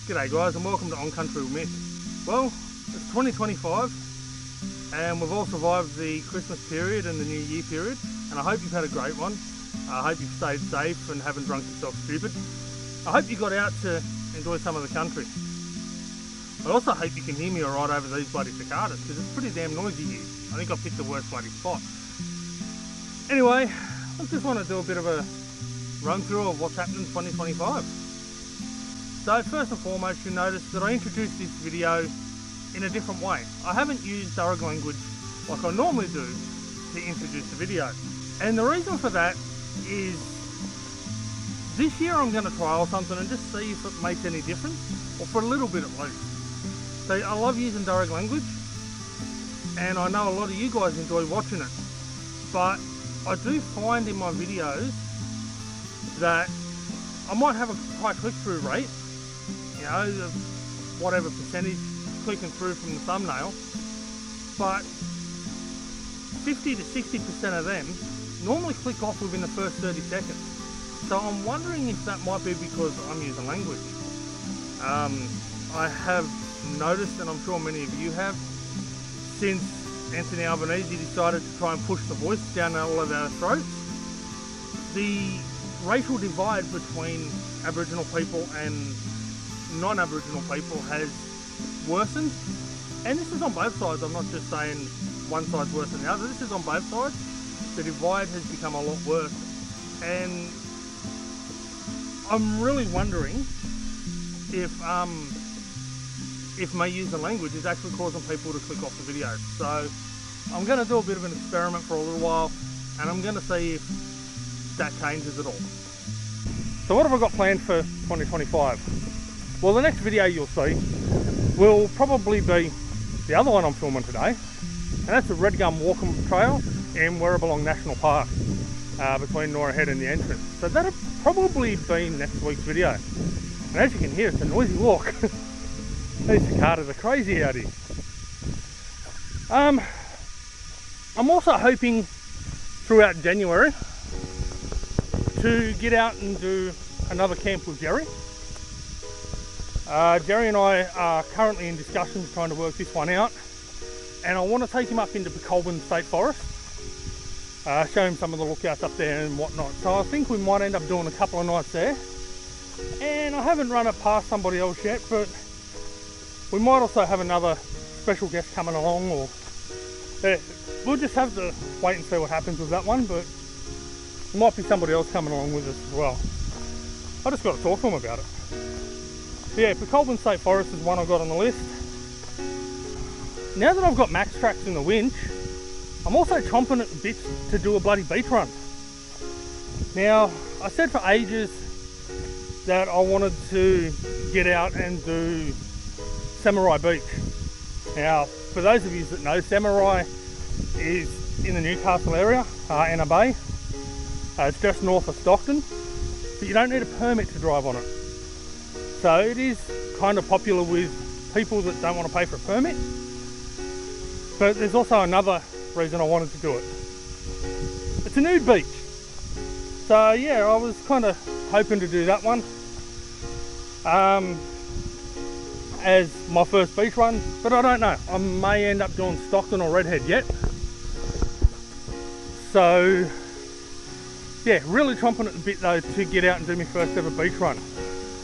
G'day guys, and welcome to On Country with Mick. Well, it's 2025 and we've all survived the Christmas period and the New Year period, and I hope you've had a great one. I hope you've stayed safe and haven't drunk yourself stupid. I hope you got out to enjoy some of the country. I also hope you can hear me alright over these bloody cicadas, because it's pretty damn noisy here. I think I picked the worst bloody spot. Anyway, I just want to do a bit of a run through of what's happened in 2025. So first and foremost, you'll notice that I introduced this video in a different way. I haven't used Dharug language like I normally do to introduce the video. And the reason for that is this year I'm going to trial something and just see if it makes any difference, or for a little bit at least. So I love using Dharug language, and I know a lot of you guys enjoy watching it. But I do find in my videos that I might have a high click-through rate, you know, whatever percentage clicking through from the thumbnail, but 50 to 60% of them normally click off within the first 30 seconds. So I'm wondering if that might be because I'm using language. I have noticed, and I'm sure many of you have, since Anthony Albanese decided to try and push the voice down all of our throats, the racial divide between Aboriginal people and non-Aboriginal people has worsened. And this is on both sides. I'm not just saying one side's worse than the other. This is on both sides. The divide has become a lot worse. And I'm really wondering if my use of language is actually causing people to click off the video. So I'm going to do a bit of an experiment for a little while, and I'm going to see if that changes at all. So what have I got planned for 2025? Well, the next video you'll see will probably be the other one I'm filming today, and that's the Red Gum Walking Trail in Awabakal National Park, between Nora Head and the entrance. So that'll probably be next week's video. And as you can hear, it's a noisy walk. These cicadas are crazy out here. I'm also hoping throughout January to get out and do another camp with Jerry. Jerry and I are currently in discussions trying to work this one out, and I want to take him up into Patron State Forest, show him some of the lookouts up there and whatnot. So I think we might end up doing a couple of nights there, and I haven't run it past somebody else yet, but we might also have another special guest coming along, or we'll just have to wait and see what happens with that one, but there might be somebody else coming along with us as well. I just got to talk to him about it. But yeah, Patron State Forest is one I've got on the list. Now that I've got max tracks in the winch, I'm also chomping at the bits to do a bloody beach run. Now, I said for ages that I wanted to get out and do Samurai Beach. Now, for those of you that know, Samurai is in the Newcastle area, in a bay. It's just north of Stockton, but you don't need a permit to drive on it. So it is kind of popular with people that don't want to pay for a permit. But there's also another reason I wanted to do it. It's a nude beach. So yeah, I was kind of hoping to do that one as my first beach run, but I don't know. I may end up doing Stockton or Redhead yet. So yeah, really chomping at the bit though to get out and do my first ever beach run.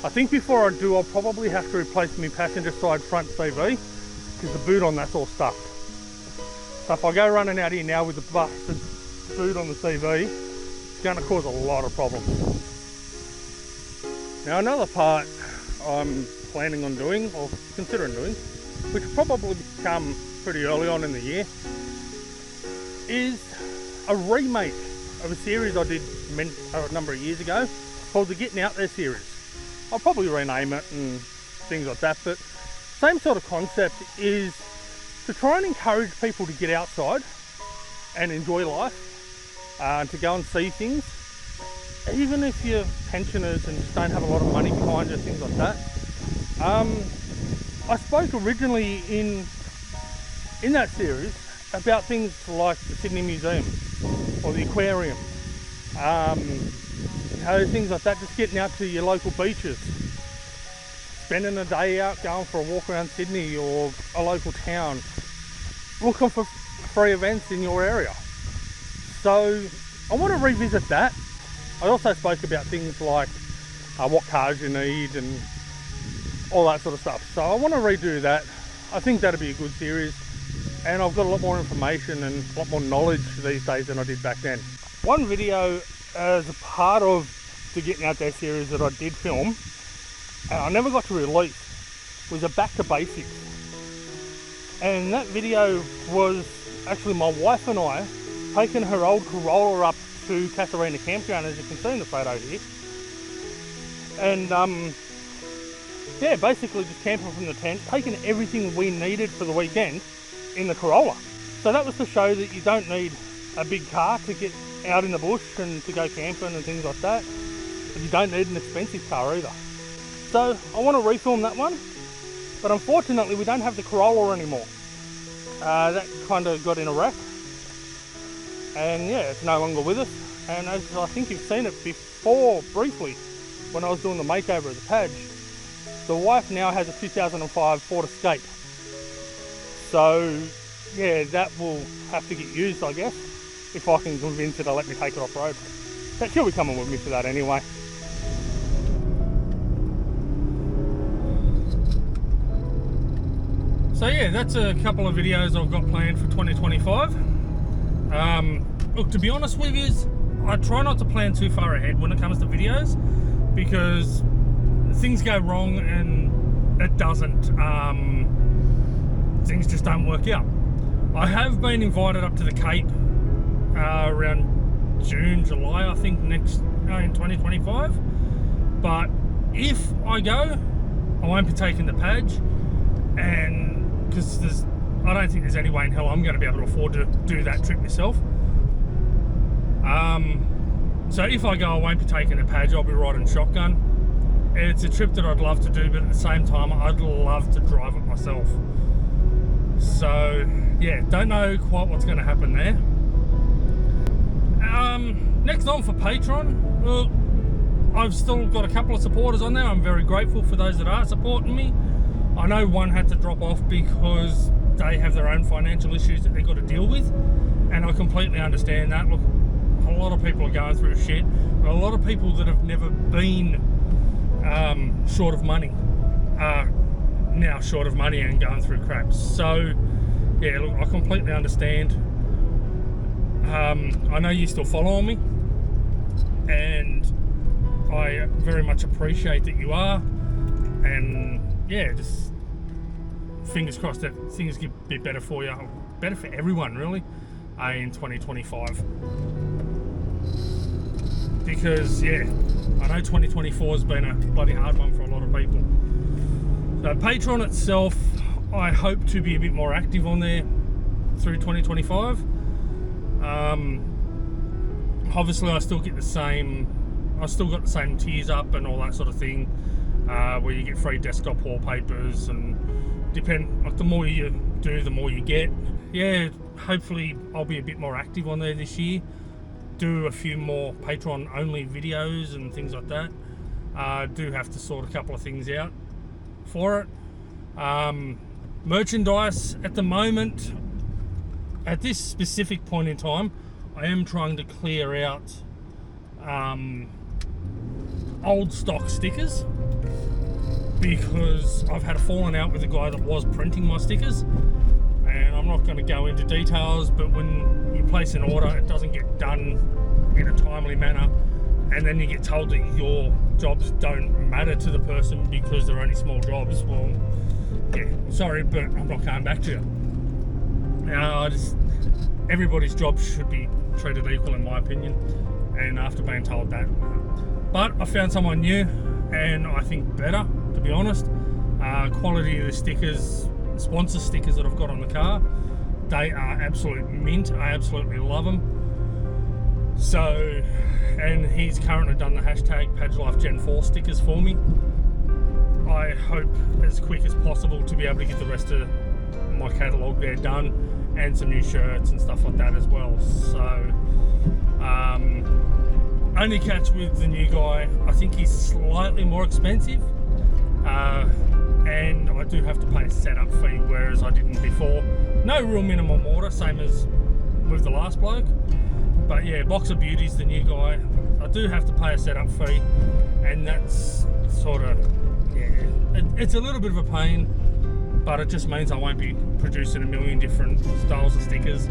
I think before I do, I'll probably have to replace my passenger side front CV, because the boot on that's all stuffed. So if I go running out here now with the busted boot on the CV, it's going to cause a lot of problems. Now another part I'm planning on doing, or considering doing, which will probably come pretty early on in the year, is a remake of a series I did a number of years ago called the Getting Out There series. I'll probably rename it and things like that, but same sort of concept is to try and encourage people to get outside and enjoy life, to go and see things, even if you're pensioners and just don't have a lot of money behind you, things like that. I spoke originally in that series about things like the Sydney Museum or the aquarium, you know, things like that, just getting out to your local beaches, spending a day out going for a walk around Sydney or a local town, looking for free events in your area. So I want to revisit that. I also spoke about things like what cars you need and all that sort of stuff. So I want to redo that. I think that'd be a good series, and I've got a lot more information and a lot more knowledge these days than I did back then. One video as a part of the Getting Out There series that I did film, and I never got to release, was a back to basics. And that video was actually my wife and I taking her old Corolla up to Casarina Campground, as you can see in the photo here. And yeah, basically just camping from the tent, taking everything we needed for the weekend in the Corolla. So that was to show that you don't need a big car to get out in the bush and to go camping and things like that. But you don't need an expensive car either. So I want to refilm that one, but unfortunately we don't have the Corolla anymore. That kind of got in a wreck, and yeah, it's no longer with us. And as I think you've seen it before briefly when I was doing the makeover of the Padge, the wife now has a 2005 Ford Escape. So yeah, that will have to get used, I guess, if I can convince her to let me take it off road. But she'll be coming with me for that anyway. So yeah, that's a couple of videos I've got planned for 2025. Look, to be honest with you, I try not to plan too far ahead when it comes to videos, because things go wrong and it doesn't, things just don't work out. I have been invited up to the Cape around June, July, I think, in 2025. But if I go, I won't be taking the Padge, and because I don't think there's any way in hell I'm going to be able to afford to do that trip myself. So if I go, I won't be taking the Padge, I'll be riding shotgun. It's a trip that I'd love to do, but at the same time I'd love to drive it myself. So yeah, don't know quite what's going to happen there. Next on for Patron, well, I've still got a couple of supporters on there. I'm very grateful for those that are supporting me. I know one had to drop off because they have their own financial issues that they've got to deal with, and I completely understand that. Look, a lot of people are going through shit, but a lot of people that have never been short of money are now short of money and going through crap. So yeah, look, I completely understand. I know you still follow me, and I very much appreciate that you are, and yeah, just fingers crossed that things get a bit better for you, better for everyone really, in 2025. Because yeah, I know 2024 has been a bloody hard one for a lot of people. So Patron itself, I hope to be a bit more active on there through 2025. Obviously I still got the same tiers up and all that sort of thing, where you get free desktop wallpapers, and like the more you do, the more you get. Yeah, hopefully I'll be a bit more active on there this year, do a few more Patron only videos and things like that. Do have to sort a couple of things out for it. Merchandise at the moment, at this specific point in time, I am trying to clear out old stock stickers, because I've had a falling out with the guy that was printing my stickers, and I'm not going to go into details, but when you place an order, it doesn't get done in a timely manner, and then you get told that your jobs don't matter to the person because they're only small jobs. Well, yeah, sorry, but I'm not coming back to you. Everybody's job should be treated equal in my opinion, and after being told that. But I found someone new, and I think better, to be honest. Quality of the stickers, sponsor stickers that I've got on the car, they are absolute mint. I absolutely love them. So, and he's currently done the hashtag PadgeLifeGen4 stickers for me. I hope as quick as possible to be able to get the rest of my catalogue there done, and some new shirts and stuff like that as well. So only catch with the new guy, I think he's slightly more expensive, and I do have to pay a setup fee, whereas I didn't before. No real minimum order, same as with the last bloke. But yeah, Box of Beauty's the new guy. I do have to pay a setup fee, and that's sort of, yeah, it's a little bit of a pain, but it just means I won't be producing a million different styles of stickers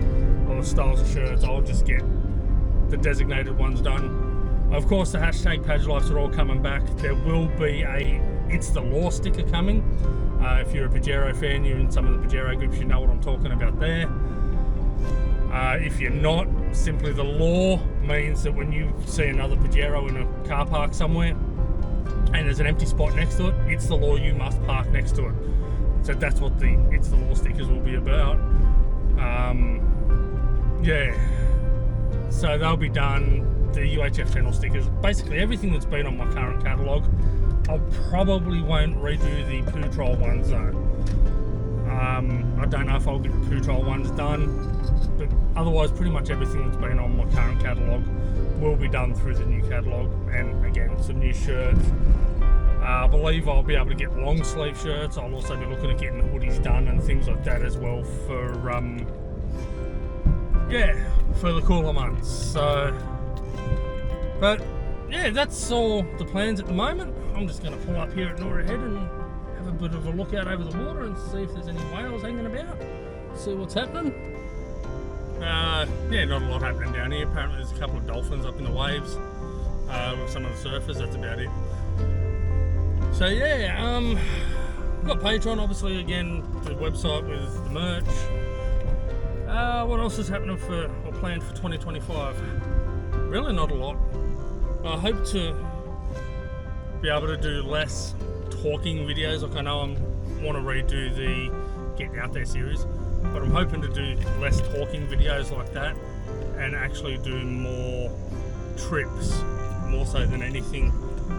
or styles of shirts. I'll just get the designated ones done. Of course, the hashtag Page Lives are all coming back. There will be a It's the Law sticker coming. If you're a Pajero fan, you're in some of the Pajero groups, you know what I'm talking about there. If you're not, simply the law means that when you see another Pajero in a car park somewhere and there's an empty spot next to it, it's the law, you must park next to it. So that's what the It's the Law stickers will be about. Yeah, so they'll be done. The UHF channel stickers, basically everything that's been on my current catalogue. I probably won't redo the Poo Troll ones though. I don't know if I'll get the Poo Troll ones done, but otherwise pretty much everything that's been on my current catalogue will be done through the new catalogue. And again, some new shirts. I believe I'll be able to get long sleeve shirts. I'll also be looking at getting hoodies done and things like that as well for for the cooler months. So, but yeah, that's all the plans at the moment. I'm just going to pull up here at Nora Head and have a bit of a look out over the water and see if there's any whales hanging about, see what's happening. Yeah, not a lot happening down here. Apparently there's a couple of dolphins up in the waves with some of the surfers. That's about it. So yeah, got Patron, obviously, again, the website with the merch. What else is happening or planned for 2025? Really not a lot. I hope to be able to do less talking videos. Like, I know I want to redo the Get Out There series, but I'm hoping to do less talking videos like that and actually do more trips, more so than anything.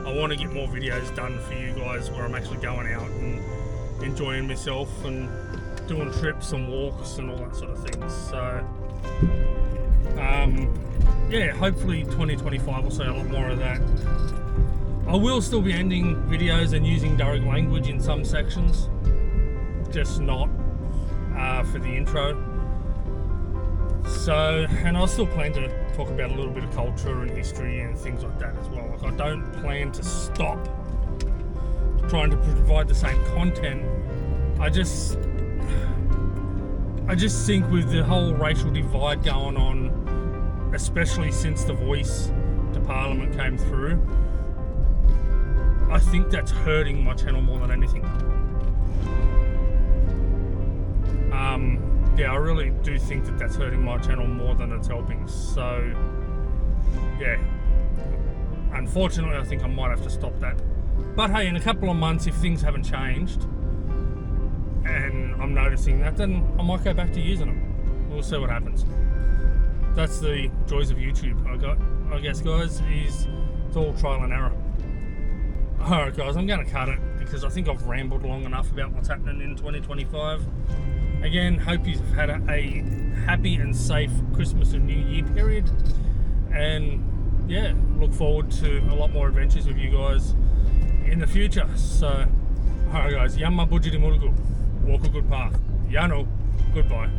I want to get more videos done for you guys where I'm actually going out and enjoying myself and doing trips and walks and all that sort of things. So yeah, hopefully 2025 will see a lot more of that. I will still be ending videos and using Dharug language in some sections, just not for the intro. So, and I still plan to talk about a little bit of culture and history and things like that as well. Like, I don't plan to stop trying to provide the same content. I just think with the whole racial divide going on, especially since the Voice to Parliament came through, I think that's hurting my channel more than anything. Yeah, I really do think that that's hurting my channel more than it's helping. So yeah, unfortunately I think I might have to stop that. But hey, in a couple of months, if things haven't changed and I'm noticing that, then I might go back to using them. We'll see what happens. That's the joys of YouTube, I guess, guys, is it's all trial and error. Alright guys, I'm going to cut it because I think I've rambled long enough about what's happening in 2025. Again, hope you've had a happy and safe Christmas and New Year period. And yeah, look forward to a lot more adventures with you guys in the future. So, alright guys, Yamma Bujiri Murugu, walk a good path. Yano, goodbye.